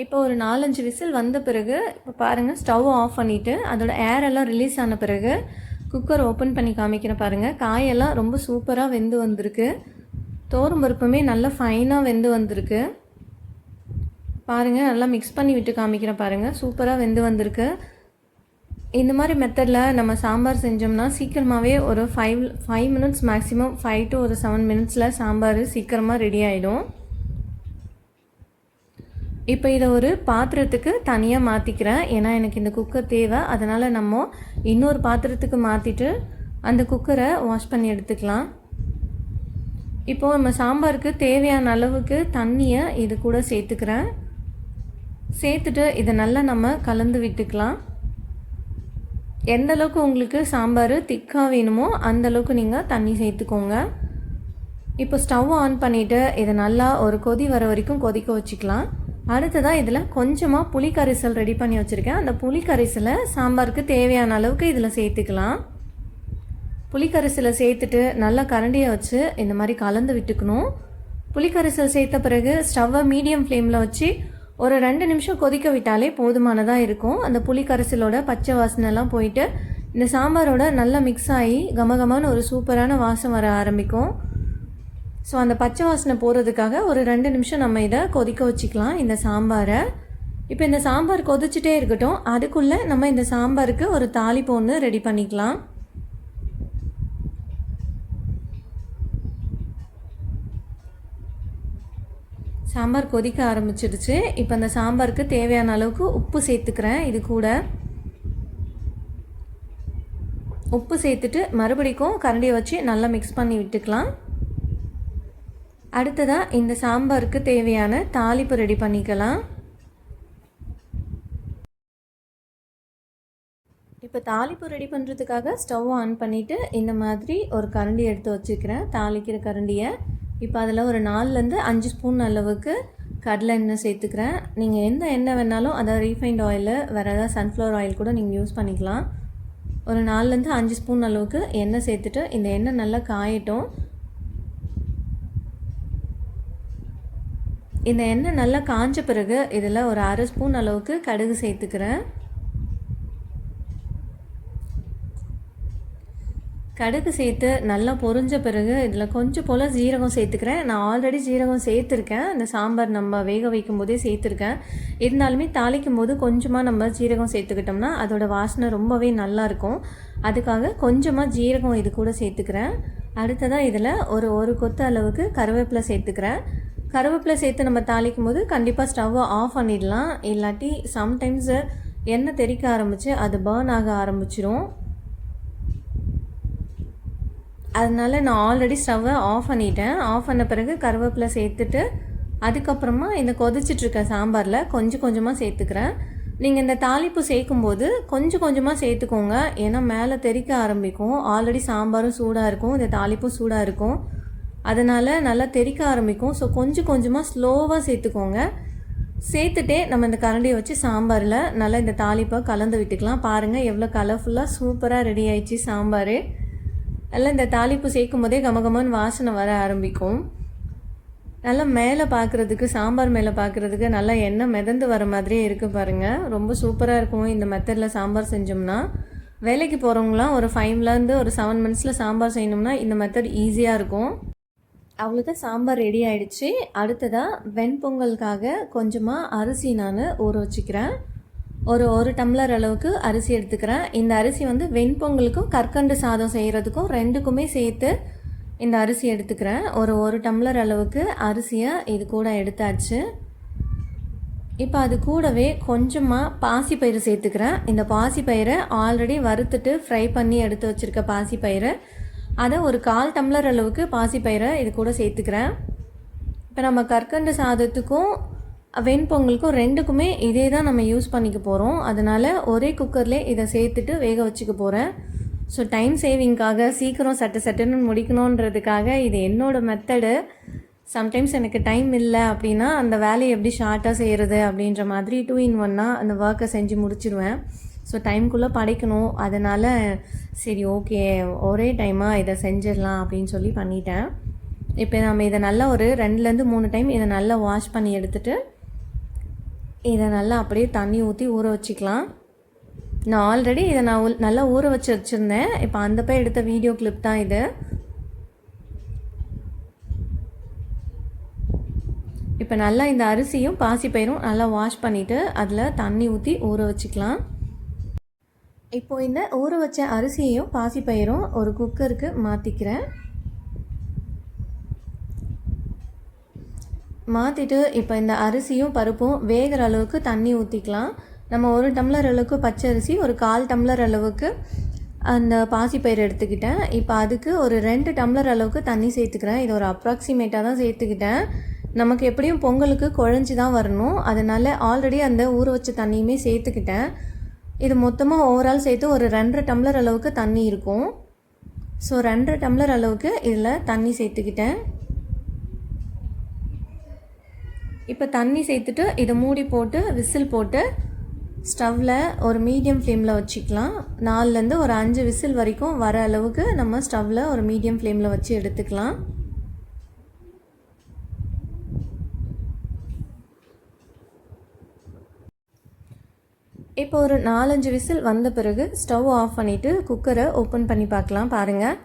இப்போ ஒரு 4-5 விசில் வந்த பிறகு இப்போ பாருங்கள், ஸ்டவ் ஆஃப் பண்ணிவிட்டு அதோட ஏரெல்லாம் ரிலீஸ் ஆன பிறகு குக்கர் ஓப்பன் பண்ணி காமிக்கிறேன் பாருங்கள். காயெல்லாம் ரொம்ப சூப்பராக வெந்து வந்திருக்கு. தோரம் பருப்புமே நல்லா ஃபைனாக வெந்து வந்திருக்கு பாருங்கள். நல்லா மிக்ஸ் பண்ணி விட்டு காமிக்கிறேன் பாருங்கள், சூப்பராக வெந்து வந்திருக்கு. இந்த மாதிரி மெத்தடில் நம்ம சாம்பார் செஞ்சோம்னா சீக்கிரமாகவே ஒரு 5 மினிட்ஸ் மேக்ஸிமம் 5 to ஒரு 7 மினிட்ஸில் சாம்பார் சீக்கிரமாக ரெடி ஆகிடும். இப்போ இதை ஒரு பாத்திரத்துக்கு தனியாக மாற்றிக்கிறேன். ஏன்னா எனக்கு இந்த குக்கர் தேவை, அதனால் நம்ம இன்னொரு பாத்திரத்துக்கு மாற்றிட்டு அந்த குக்கரை வாஷ் பண்ணி எடுத்துக்கலாம். இப்போது நம்ம சாம்பாருக்கு தேவையான அளவுக்கு தண்ணியை இது கூட சேர்த்துக்கிறேன். சேர்த்துட்டு இதை நல்லா நம்ம கலந்து விட்டுக்கலாம். எந்த அளவுக்கு உங்களுக்கு சாம்பார் திக்காக வேணுமோ அந்தளவுக்கு நீங்கள் தண்ணி சேர்த்துக்கோங்க. இப்போ ஸ்டவ் ஆன் பண்ணிவிட்டு இதை நல்லா ஒரு கொதி வர வரைக்கும் கொதிக்க வச்சுக்கலாம். அடுத்ததாக இதில் கொஞ்சமாக புளி கரைசல் ரெடி பண்ணி வச்சுருக்கேன். அந்த புளி கரைசலை சாம்பாருக்கு தேவையான அளவுக்கு இதில் சேர்த்துக்கலாம். புளி கரைசலை சேர்த்துட்டு நல்லா கரண்டியை வச்சு இந்த மாதிரி கலந்து விட்டுக்கணும். புளி கரைசல் சேர்த்த பிறகு ஸ்டவ்வை மீடியம் ஃப்ளேமில் வச்சு ஒரு 2 நிமிஷம் கொதிக்க விட்டாலே போதுமானதாக இருக்கும். அந்த புளி கரைசலோட பச்சை வாசனைலாம் போயிட்டு இந்த சாம்பாரோட நல்லா மிக்ஸ் ஆகி கமகமான ஒரு சூப்பரான வாசம் வர ஆரம்பிக்கும். ஸோ அந்த பச்சை வாசனை போகிறதுக்காக ஒரு 2 நிமிஷம் நம்ம இதை கொதிக்க வச்சுக்கலாம் இந்த சாம்பாரை. இப்போ இந்த சாம்பார் கொதிச்சுட்டே இருக்கட்டும், அதுக்குள்ளே நம்ம இந்த சாம்பாருக்கு ஒரு தாளிப்பு ஒன்று ரெடி பண்ணிக்கலாம். சாம்பார் கொதிக்க ஆரம்பிச்சிடுச்சு. இப்போ அந்த சாம்பாருக்கு தேவையான அளவுக்கு உப்பு சேர்த்துக்கிறேன். இது கூட உப்பு சேர்த்துட்டு மறுபடிக்கும் கரண்டியை வச்சு நல்லா மிக்ஸ் பண்ணி விட்டுக்கலாம். அடுத்ததாக இந்த சாம்பாருக்கு தேவையான தாளிப்பு ரெடி பண்ணிக்கலாம். இப்போ தாளிப்பு ரெடி பண்ணுறதுக்காக ஸ்டவ் ஆன் பண்ணிவிட்டு இந்த மாதிரி ஒரு கரண்டி எடுத்து வச்சுக்கிறேன், தாளிக்கிற கரண்டியை. இப்போ அதில் ஒரு 4லேருந்து 5 ஸ்பூன் அளவுக்கு கடலை எண்ணெய் சேர்த்துக்கிறேன். நீங்கள் எந்த எண்ணெய் வேணாலும், அதாவது ரீஃபைண்ட் ஆயிலு, வேறு ஏதாவது சன்ஃப்ளவர் ஆயில் கூட நீங்கள் யூஸ் பண்ணிக்கலாம். ஒரு 4லேருந்து 5 ஸ்பூன் அளவுக்கு எண்ணெய் சேர்த்துட்டு இந்த எண்ணெய் நல்லா காயட்டும். இந்த எண்ணெய் நல்லா காஞ்ச பிறகு இதில் ஒரு 1/2 ஸ்பூன் அளவுக்கு கடுகு சேர்த்துக்கிறேன். கடுகு சேர்த்து நல்லா பொரிஞ்ச பிறகு இதில் கொஞ்சம் போல் ஜீரகம் சேர்த்துக்கிறேன். நான் ஆல்ரெடி ஜீரகம் சேர்த்துருக்கேன், இந்த சாம்பார் நம்ம வேக வைக்கும் போதே சேர்த்துருக்கேன். இருந்தாலுமே தாளிக்கும் போது கொஞ்சமாக நம்ம ஜீரகம் சேர்த்துக்கிட்டோம்னா அதோடய வாசனை ரொம்பவே நல்லாயிருக்கும். அதுக்காக கொஞ்சமாக ஜீரகம் இது கூட சேர்த்துக்கிறேன். அடுத்ததாக இதில் ஒரு கொத்து அளவுக்கு கருவேப்பிலை சேர்த்துக்கிறேன். கருவேப்பிலை சேர்த்து நம்ம தாளிக்கும் போது கண்டிப்பாக ஸ்டவ்வை ஆஃப் பண்ணிடலாம், இல்லாட்டி சம்டைம்ஸு எண்ணெய் தெறிக்க ஆரம்பித்து அது பர்ன் ஆக ஆரம்பிச்சிடும். அதனால் நான் ஆல்ரெடி ஸ்டவ்வை ஆஃப் பண்ணிட்டேன். ஆஃப் பண்ண பிறகு கருவேப்பிலை சேர்த்துட்டு அதுக்கப்புறமா இந்த கொதிச்சிட்ருக்க சாம்பாரில் கொஞ்சம் கொஞ்சமாக சேர்த்துக்கிறேன். நீங்கள் இந்த தாளிப்பு சேர்க்கும்போது கொஞ்சம் கொஞ்சமாக சேர்த்துக்கோங்க, ஏன்னா மேலே தெறிக்க ஆரம்பிக்கும். ஆல்ரெடி சாம்பாரும் சூடாக இருக்கும், இந்த தாளிப்பும் சூடாக இருக்கும், அதனால் நல்லா தெறிக்க ஆரம்பிக்கும். ஸோ கொஞ்சம் கொஞ்சமாக ஸ்லோவாக சேர்த்துக்கோங்க. சேர்த்துட்டே நம்ம இந்த கரண்டியை வச்சு சாம்பாரில் நல்லா இந்த தாளிப்பை கலந்து விட்டுக்கலாம். பாருங்கள் எவ்வளோ கலர்ஃபுல்லாக சூப்பராக ரெடி ஆயிடுச்சு சாம்பார். நல்லா இந்த தாளிப்பு சேர்க்கும் போதே கமகமான வாசனை வர ஆரம்பிக்கும். நல்லா மேலே பார்க்குறதுக்கு, சாம்பார் மேலே பார்க்குறதுக்கு நல்லா எண்ணெய் மிதந்து வர மாதிரியே இருக்குது பாருங்கள். ரொம்ப சூப்பராக இருக்கும் இந்த மெத்தடில் சாம்பார் செஞ்சோம்னா. வேலைக்கு போகிறவங்களாம் ஒரு 5லேருந்து ஒரு 7 மினிட்ஸில் சாம்பார் செய்யணும்னா இந்த மெத்தட் ஈஸியாக இருக்கும். அவ்வளோதான், சாம்பார் ரெடி ஆகிடுச்சு. அடுத்ததாக வெண்பொங்கலுக்காக கொஞ்சமாக அரிசி நான் ஊற வச்சுக்கிறேன். ஒரு டம்ளர் அளவுக்கு அரிசி எடுத்துக்கிறேன். இந்த அரிசி வந்து வெண்பொங்கலுக்கும் கற்கண்டு சாதம் செய்கிறதுக்கும் ரெண்டுக்குமே சேர்த்து இந்த அரிசி எடுத்துக்கிறேன். ஒரு டம்ளர் அளவுக்கு அரிசியை இது கூட எடுத்தாச்சு. இப்போ அது கூடவே கொஞ்சமாக பாசிப்பயிறு சேர்த்துக்கிறேன். இந்த பாசிப்பயிரை ஆல்ரெடி வறுத்துட்டு ஃப்ரை பண்ணி எடுத்து வச்சுருக்க பாசிப்பயிறு, அதை ஒரு 1/4 டம்ளர் அளவுக்கு பாசிப்பயிரை இது கூட சேர்த்துக்கிறேன். இப்போ நம்ம கற்கண்டு சாதத்துக்கும் வெண்பொங்கலுக்கும் ரெண்டுக்குமே இதே தான் நம்ம யூஸ் பண்ணிக்க போகிறோம். அதனால் ஒரே குக்கர்லேயே இதை சேர்த்துட்டு வேக வச்சுக்க போகிறேன். ஸோ டைம் சேவிங்காக சீக்கிரம் சட்டுன்னு முடிக்கணுன்றதுக்காக இது என்னோடய மெத்தடு. சம்டைம்ஸ் எனக்கு டைம் இல்லை அப்படின்னா அந்த வேலையை எப்படி ஷார்ட்டாக செய்கிறது அப்படின்ற மாதிரி 2 in 1 அந்த ஒர்க்கை செஞ்சு முடிச்சிடுவேன். ஸோ டைம்குள்ளே படைக்கணும், அதனால் சரி ஓகே ஒரே டைமாக இதை செஞ்சிடலாம் அப்படின்னு சொல்லி பண்ணிட்டேன். இப்போ நம்ம இதை நல்லா ஒரு 2லேருந்து 3 டைம் இதை நல்லா வாஷ் பண்ணி எடுத்துகிட்டு இதை நல்லா அப்படியே தண்ணி ஊற்றி ஊற வச்சுக்கலாம். நான் ஆல்ரெடி இதை நல்லா ஊற வச்சுருந்தேன். இப்போ அந்த எடுத்த வீடியோ கிளிப் தான் இது. இப்போ நல்லா இந்த அரிசியும் பாசிப்பயிரும் நல்லா வாஷ் பண்ணிவிட்டு அதில் தண்ணி ஊற்றி ஊற வச்சுக்கலாம். இப்போது இந்த ஊற வச்ச அரிசியையும் பாசிப்பயிரும் ஒரு குக்கருக்கு மாற்றிக்கிறேன். மாற்றிட்டு இப்போ இந்த அரிசியும் பருப்பும் வேகிற அளவுக்கு தண்ணி ஊற்றிக்கலாம். நம்ம 1 டம்ளர் அளவுக்கு பச்சை அரிசி, ஒரு 1/4 டம்ளர் அளவுக்கு அந்த பாசிப்பயிறு எடுத்துக்கிட்டேன். இப்போ அதுக்கு ஒரு 2 டம்ளர் அளவுக்கு தண்ணி சேர்த்துக்கிறேன். இது ஒரு அப்ராக்சிமேட்டாக தான் சேர்த்துக்கிட்டேன். நமக்கு எப்படியும் பொங்கலுக்கு குழஞ்சி தான் வரணும், அதனால் ஆல்ரெடி அந்த ஊற வச்ச தண்ணியுமே சேர்த்துக்கிட்டேன். இது மொத்தமாக ஓவரால் சேர்த்து ஒரு 2.5 டம்ளர் அளவுக்கு தண்ணி இருக்கும். ஸோ 2.5 டம்ளர் அளவுக்கு இதில் தண்ணி சேர்த்துக்கிட்டேன். இப்போ தண்ணி சேர்த்துட்டு இதை மூடி போட்டு விசில் போட்டு ஸ்டவ்வில் ஒரு மீடியம் ஃப்ளேமில் வச்சுக்கலாம். 4லேருந்து ஒரு 5 விசில் வரைக்கும் வர அளவுக்கு நம்ம ஸ்டவ்வில் ஒரு மீடியம் ஃப்ளேமில் வச்சு எடுத்துக்கலாம். இப்போ ஒரு 4-5 விசில் வந்த பிறகு ஸ்டவ் ஆஃப் பண்ணிவிட்டு குக்கரை ஓப்பன் பண்ணி பார்க்கலாம். பாருங்கள்,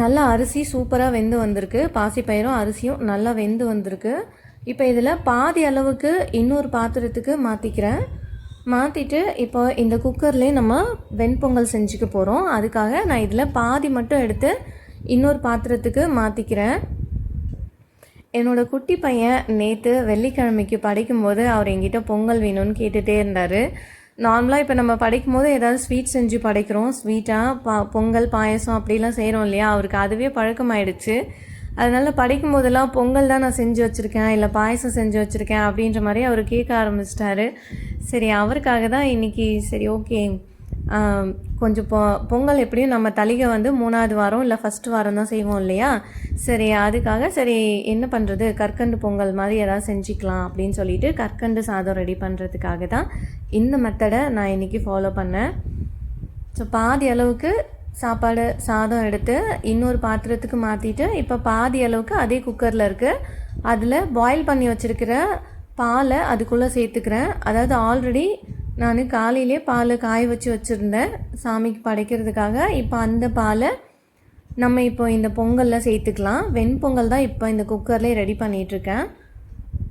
நல்லா அரிசி சூப்பராக வெந்து வந்திருக்கு. பாசிப்பயிரும் அரிசியும் நல்லா வெந்து வந்திருக்கு. இப்போ இதில் பாதி அளவுக்கு இன்னொரு பாத்திரத்துக்கு மாற்றிக்கிறேன். மாற்றிட்டு இப்போ இந்த குக்கர்லேயே நம்ம வெண்பொங்கல் செஞ்சுக்க போகிறோம். அதுக்காக நான் இதில் பாதி மட்டும் எடுத்து இன்னொரு பாத்திரத்துக்கு மாற்றிக்கிறேன். என்னோடய குட்டி பையன் நேற்று வெள்ளிக்கிழமைக்கு படிக்கும்போது அவர் என்கிட்ட பொங்கல் வேணும்னு கேட்டுகிட்டே இருந்தார். நார்மலாக இப்போ நம்ம படிக்கும்போது ஏதாவது ஸ்வீட் செஞ்சு படைக்கிறோம், ஸ்வீட்டாக பொங்கல் பாயசம் அப்படிலாம் செய்கிறோம் இல்லையா, அவருக்கு அதுவே பழக்கமாயிடுச்சு. அதனால் படிக்கும்போதெல்லாம் பொங்கல் தான் நான் செஞ்சு வச்சுருக்கேன், இல்லை பாயசம் செஞ்சு வச்சுருக்கேன் அப்படின்ற மாதிரி அவர் கேட்க ஆரம்பிச்சிட்டாரு. சரி, அவருக்காக தான் இன்றைக்கி சரி ஓகே கொஞ்சம் பொங்கல் எப்படியும் நம்ம தளிகை வந்து 3ஆவது வாரம் இல்லை ஃபஸ்ட்டு வாரம் தான் செய்வோம் இல்லையா, சரி அதுக்காக சரி என்ன பண்ணுறது, கற்கண்டு பொங்கல் மாதிரி ஏதாவது செஞ்சுக்கலாம் அப்படின்னு சொல்லிட்டு கற்கண்டு சாதம் ரெடி பண்ணுறதுக்காக தான் இந்த மெத்தடை நான் இன்றைக்கி ஃபாலோ பண்ணேன். ஸோ பாதி அளவுக்கு சாதம் எடுத்து இன்னொரு பாத்திரத்துக்கு மாற்றிட்டு இப்போ பாதி அளவுக்கு அதே குக்கரில் இருக்குது. அதில் பாயில் பண்ணி வச்சுருக்கிற பாலை அதுக்குள்ளே சேர்த்துக்கிறேன். அதாவது ஆல்ரெடி நான் காலையிலே பாலை காய வச்சு வச்சுருந்தேன் சாமிக்கு படைக்கிறதுக்காக. இப்போ அந்த பாலை நம்ம இப்போ இந்த பொங்கலில் சேர்த்துக்கலாம். வெண்பொங்கல் தான் இப்போ இந்த குக்கர்லேயே ரெடி பண்ணிகிட்ருக்கேன்.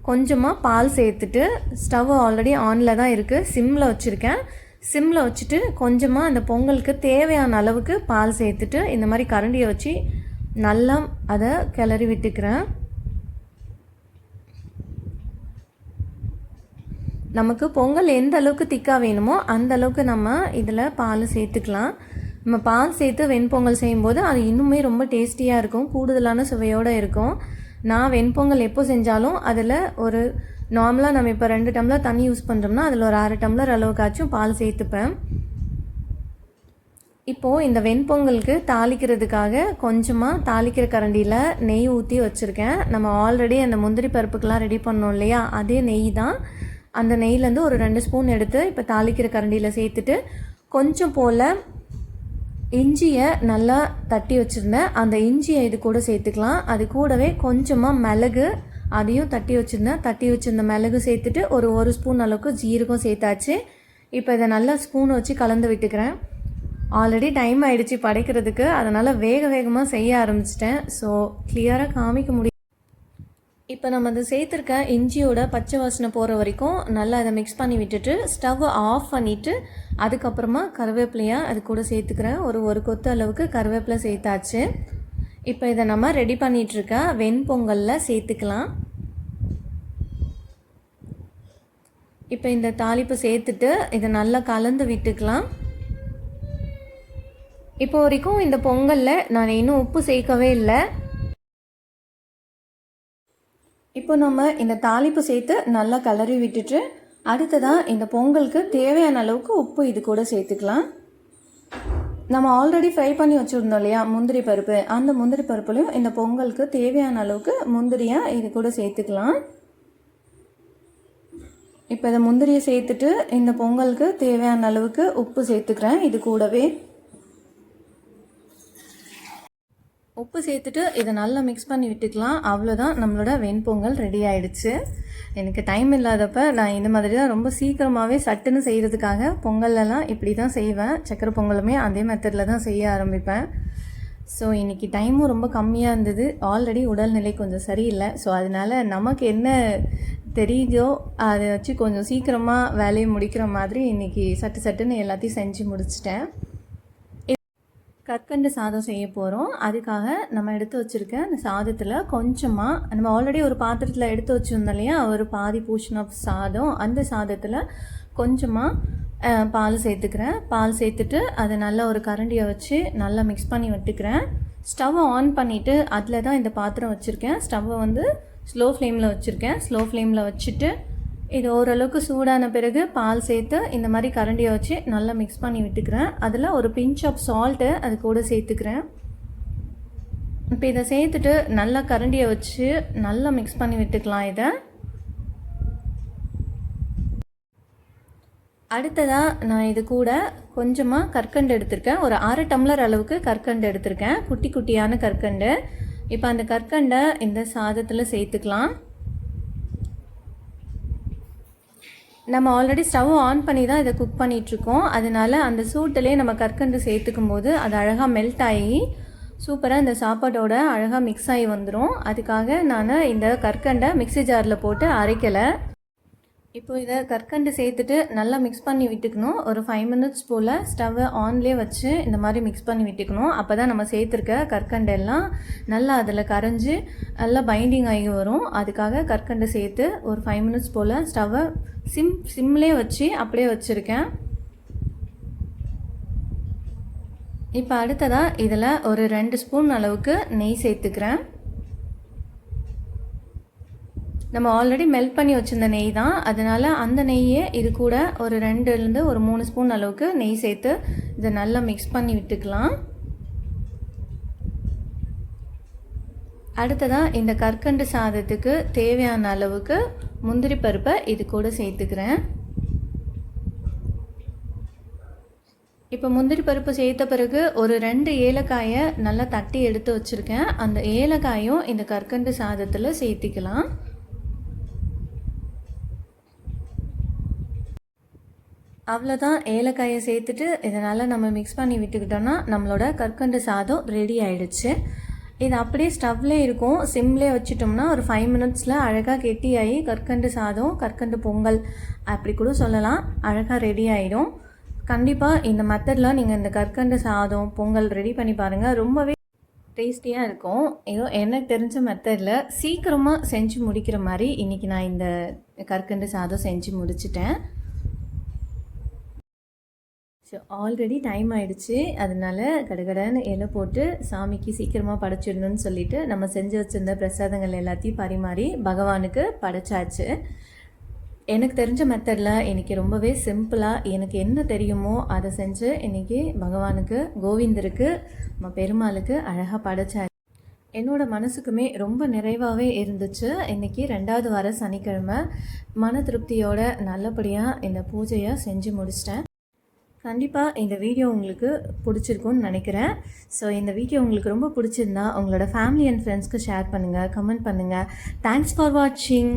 கொஞ்சமாக பால் சேர்த்துட்டு ஸ்டவ் ஆல்ரெடி ஆனில் தான் இருக்குது, சிம்மில் வச்சுருக்கேன். சிம்மில் வச்சுட்டு கொஞ்சமாக அந்த பொங்கலுக்கு தேவையான அளவுக்கு பால் சேர்த்துட்டு இந்த மாதிரி கரண்டியை வச்சு நல்லா அதை கிளறி விட்டுக்கிறேன். நமக்கு பொங்கல் எந்த அளவுக்கு திக்காக வேணுமோ அந்த அளவுக்கு நம்ம இதில் பால் சேர்த்துக்கலாம். நம்ம பால் சேர்த்து வெண்பொங்கல் செய்யும்போது அது இன்னுமே ரொம்ப டேஸ்டியாக இருக்கும், கூடுதலான சுவையோடு இருக்கும். நான் வெண்பொங்கல் எப்போ செஞ்சாலும் அதில் ஒரு நார்மலாக நம்ம இப்போ 2 டம்ளர் தண்ணி யூஸ் பண்ணுறோம்னா அதில் ஒரு 1/2 டம்ளர் அளவுக்காச்சும் பால் சேர்த்துப்பேன். இப்போது இந்த வெண்பொங்கலுக்கு தாளிக்கிறதுக்காக கொஞ்சமாக தாளிக்கிற கரண்டியில் நெய் ஊற்றி வச்சுருக்கேன். நம்ம ஆல்ரெடி அந்த முந்திரி பருப்புக்கெலாம் ரெடி பண்ணோம் இல்லையா, அதே நெய் தான். அந்த நெய்லேருந்து ஒரு 2 ஸ்பூன் எடுத்து இப்போ தாளிக்கிற கரண்டியில் சேர்த்துட்டு கொஞ்சம் போல் இஞ்சியை நல்லா தட்டி வச்சுருந்தேன், அந்த இஞ்சியை இது கூட சேர்த்துக்கலாம். அது கூடவே கொஞ்சமாக மிளகு அதையும் தட்டி வச்சுருந்த மிளகு சேர்த்துட்டு ஒரு ஸ்பூன் அளவுக்கு ஜீரகம் சேர்த்தாச்சு. இப்போ இதை நல்லா ஸ்பூன் வச்சு கலந்து விட்டுக்கிறேன். ஆல்ரெடி டைம் ஆகிடுச்சு படைக்கிறதுக்கு, அதனால் வேகமாக செய்ய ஆரம்பிச்சிட்டேன். ஸோ கிளியராக காமிக்க முடியும். இப்போ நம்ம அதை சேர்த்துருக்க இஞ்சியோட பச்சை வாசனை போகிற வரைக்கும் நல்லா அதை மிக்ஸ் பண்ணி விட்டுட்டு ஸ்டவ் ஆஃப் பண்ணிவிட்டு அதுக்கப்புறமா கருவேப்பிலையாக அது கூட சேர்த்துக்கிறேன். ஒரு கொத்து அளவுக்கு கருவேப்பிலை சேர்த்தாச்சு. இப்போ இதை நம்ம ரெடி பண்ணிகிட்ருக்க வெண்பொங்கலில் சேர்த்துக்கலாம். இப்போ இந்த தாளிப்பு சேர்த்துட்டு இதை நல்லா கலந்து விட்டுக்கலாம். இப்போ வரைக்கும் இந்த பொங்கலில் நான் இன்னும் உப்பு சேர்க்கவே இல்லை. இப்போ நம்ம இந்த தாளிப்பு சேர்த்து நல்லா கலரி விட்டுட்டு அடுத்ததாக இந்த பொங்கலுக்கு தேவையான அளவுக்கு உப்பு இது கூட சேர்த்துக்கலாம். நம்ம ஆல்ரெடி ஃப்ரை பண்ணி வச்சுருந்தோம் இல்லையா முந்திரி பருப்பு, அந்த முந்திரி பருப்புலையும் இந்த பொங்கலுக்கு தேவையான அளவுக்கு முந்திரியை இது கூட சேர்த்துக்கலாம். இப்போ இதை முந்திரியை சேர்த்துட்டு இந்த பொங்கலுக்கு தேவையான அளவுக்கு உப்பு சேர்த்துக்கிறேன். இது கூடவே உப்பு சேர்த்துட்டு இதை நல்லா மிக்ஸ் பண்ணி விட்டுக்கலாம். அவ்வளோதான், நம்மளோட வெண்பொங்கல் ரெடி ஆகிடுச்சு. எனக்கு டைம் இல்லாதப்ப நான் இந்த மாதிரி தான் ரொம்ப சீக்கிரமாகவே சட்டுன்னு செய்கிறதுக்காக பொங்கல்லாம் இப்படி தான் செய்வேன். சக்கரை பொங்கலுமே அதே மெத்தடில் தான் செய்ய ஆரம்பிப்பேன். ஸோ இன்றைக்கி டைமும் ரொம்ப கம்மியாக இருந்தது. ஆல்ரெடி உடல்நிலை கொஞ்சம் சரியில்லை. ஸோ அதனால் நமக்கு என்ன தெரியுதோ அதை வச்சு கொஞ்சம் சீக்கிரமாக வேலையை முடிக்கிற மாதிரி இன்றைக்கி சட்டுன்னு எல்லாத்தையும் செஞ்சு முடிச்சிட்டேன். கற்கண்டு சாதம் செய்ய போகிறோம். அதுக்காக நம்ம எடுத்து வச்சுருக்க அந்த சாதத்தில் கொஞ்சமாக நம்ம ஆல்ரெடி ஒரு பாத்திரத்தில் எடுத்து வச்சுருந்தோம் இல்லையா, ஒரு பாதி போர்ஷன் ஆஃப் சாதம், அந்த சாதத்தில் கொஞ்சமாக பால் சேர்த்துக்கிறேன். பால் சேர்த்துட்டு அதை நல்லா ஒரு கரண்டியை வச்சு நல்லா மிக்ஸ் பண்ணி விட்டுக்கிறேன். ஸ்டவ்வை ஆன் பண்ணிவிட்டு அதில் தான் இந்த பாத்திரம் வச்சுருக்கேன். ஸ்டவ்வை வந்து ஸ்லோ ஃப்ளேமில் வச்சுருக்கேன். ஸ்லோ ஃப்ளேமில் வச்சுட்டு இது ஓரளவுக்கு சூடான பிறகு பால் சேர்த்து இந்த மாதிரி கரண்டியை வச்சு நல்லா மிக்ஸ் பண்ணி விட்டுக்கிறேன். அதில் ஒரு பிஞ்ச் ஆஃப் சால்ட்டு அது கூட சேர்த்துக்கிறேன். இப்போ இதை சேர்த்துட்டு நல்லா கரண்டியை வச்சு நல்லா மிக்ஸ் பண்ணி விட்டுக்கலாம். இதை அடுத்ததாக நான் இது கூட கொஞ்சமாக கற்கண்டு எடுத்திருக்கேன். ஒரு 1/2 டம்ளர் அளவுக்கு கற்கண்டு எடுத்திருக்கேன், குட்டி குட்டியான கற்கண்டு. இப்போ அந்த கற்கண்டை இந்த சாதத்தில் சேர்த்துக்கலாம். நம்ம ஆல்ரெடி ஸ்டவ் ஆன் பண்ணி தான் இதை குக் பண்ணிகிட்ருக்கோம். அதனால் அந்த சூட்டிலே நம்ம கற்கண்டு சேர்த்துக்கும் போது அது அழகாக மெல்ட் ஆகி சூப்பராக இந்த சாப்பாட்டோட அழகாக மிக்ஸ் ஆகி வந்துடும். அதுக்காக நான் இந்த கற்கண்டை மிக்ஸி ஜாரில் போட்டு அரைக்கலை. இப்போ இதை கற்கண்டு சேர்த்துட்டு நல்லா மிக்ஸ் பண்ணி விட்டுக்கணும். ஒரு 5 மினிட்ஸ் போல் ஸ்டவ்வை ஆன்லேயே வச்சு இந்த மாதிரி மிக்ஸ் பண்ணி விட்டுக்கணும். அப்போ தான் நம்ம சேர்த்துருக்க கற்கண்டு எல்லாம் நல்லா அதில் கரைஞ்சி நல்லா பைண்டிங் ஆகி வரும். அதுக்காக கற்கண்டு சேர்த்து ஒரு 5 மினிட்ஸ் போல் ஸ்டவ்வை சிம்லேயே வச்சு அப்படியே வச்சுருக்கேன். இப்போ அடுத்ததாக இதில் ஒரு 2 ஸ்பூன் அளவுக்கு நெய் சேர்த்துக்கிறேன். நம்ம ஆல்ரெடி மெல்ட் பண்ணி வச்சுருந்த நெய் தான், அதனால் அந்த நெய்யே இது கூட ஒரு 2லேருந்து ஒரு 3 ஸ்பூன் அளவுக்கு நெய் சேர்த்து இதை நல்லா மிக்ஸ் பண்ணி விட்டுக்கலாம். அடுத்ததாக இந்த கற்கண்டு சாதத்துக்கு தேவையான அளவுக்கு முந்திரி பருப்பை இது கூட சேர்த்துக்கிறேன். இப்போ முந்திரி பருப்பு சேர்த்த பிறகு ஒரு 2 ஏலக்காயை நல்லா தட்டி எடுத்து வச்சுருக்கேன். அந்த ஏலக்காயும் இந்த கற்கண்டு சாதத்தில் சேர்த்திக்கலாம். அவ்வளோதான், ஏலக்காயை சேர்த்துட்டு இதனால் நம்ம மிக்ஸ் பண்ணி விட்டுக்கிட்டோன்னா நம்மளோட கற்கண்டு சாதம் ரெடி ஆகிடுச்சு. இது அப்படியே ஸ்டவ்லேயே இருக்கும், சிம்லேயே வச்சுட்டோம்னா ஒரு 5 மினிட்ஸில் அழகாக கெட்டியாகி கற்கண்டு சாதம், கற்கண்டு பொங்கல் அப்படி கூட சொல்லலாம், அழகாக ரெடி ஆகிடும். கண்டிப்பாக இந்த மெத்தடில் நீங்கள் இந்த கற்கண்டு சாதம் பொங்கல் ரெடி பண்ணி பாருங்கள். ரொம்பவே டேஸ்டியாக இருக்கும். ஏதோ எனக்கு தெரிஞ்ச மெத்தடில் சீக்கிரமாக செஞ்சு முடிக்கிற மாதிரி இன்றைக்கி நான் இந்த கற்கண்டு சாதம் செஞ்சு முடிச்சிட்டேன். ஸோ ஆல்ரெடி டைம் ஆகிடுச்சு. அதனால் கடகடன்னு இலை போட்டு சாமிக்கு சீக்கிரமாக படைச்சிடணும்னு சொல்லிவிட்டு நம்ம செஞ்சு வச்சுருந்த பிரசாதங்கள் எல்லாத்தையும் பரிமாறி பகவானுக்கு படைச்சாச்சு. எனக்கு தெரிஞ்ச மெத்தடில் இன்றைக்கி ரொம்பவே சிம்பிளாக எனக்கு என்ன தெரியுமோ அதை செஞ்சு இன்றைக்கி பகவானுக்கு, கோவிந்தருக்கு, நம்ம பெருமாளுக்கு அழகாக படைச்சாச்சு. என்னோடய மனசுக்குமே ரொம்ப நிறைவாகவே இருந்துச்சு. இன்றைக்கி 2வது வார சனிக்கிழமை மன திருப்தியோட நல்லபடியாக இந்த பூஜையை செஞ்சு முடிச்சிட்டேன். கண்டிப்பாக இந்த வீடியோ உங்களுக்கு பிடிச்சிருக்குன்னு நினைக்கிறேன். ஸோ இந்த வீடியோ உங்களுக்கு ரொம்ப பிடிச்சிருந்தா உங்களோட ஃபேமிலி அண்ட் ஃப்ரெண்ட்ஸ்க்கு ஷேர் பண்ணுங்கள், கமெண்ட் பண்ணுங்கள். தேங்க்ஸ் ஃபார் வாட்சிங்.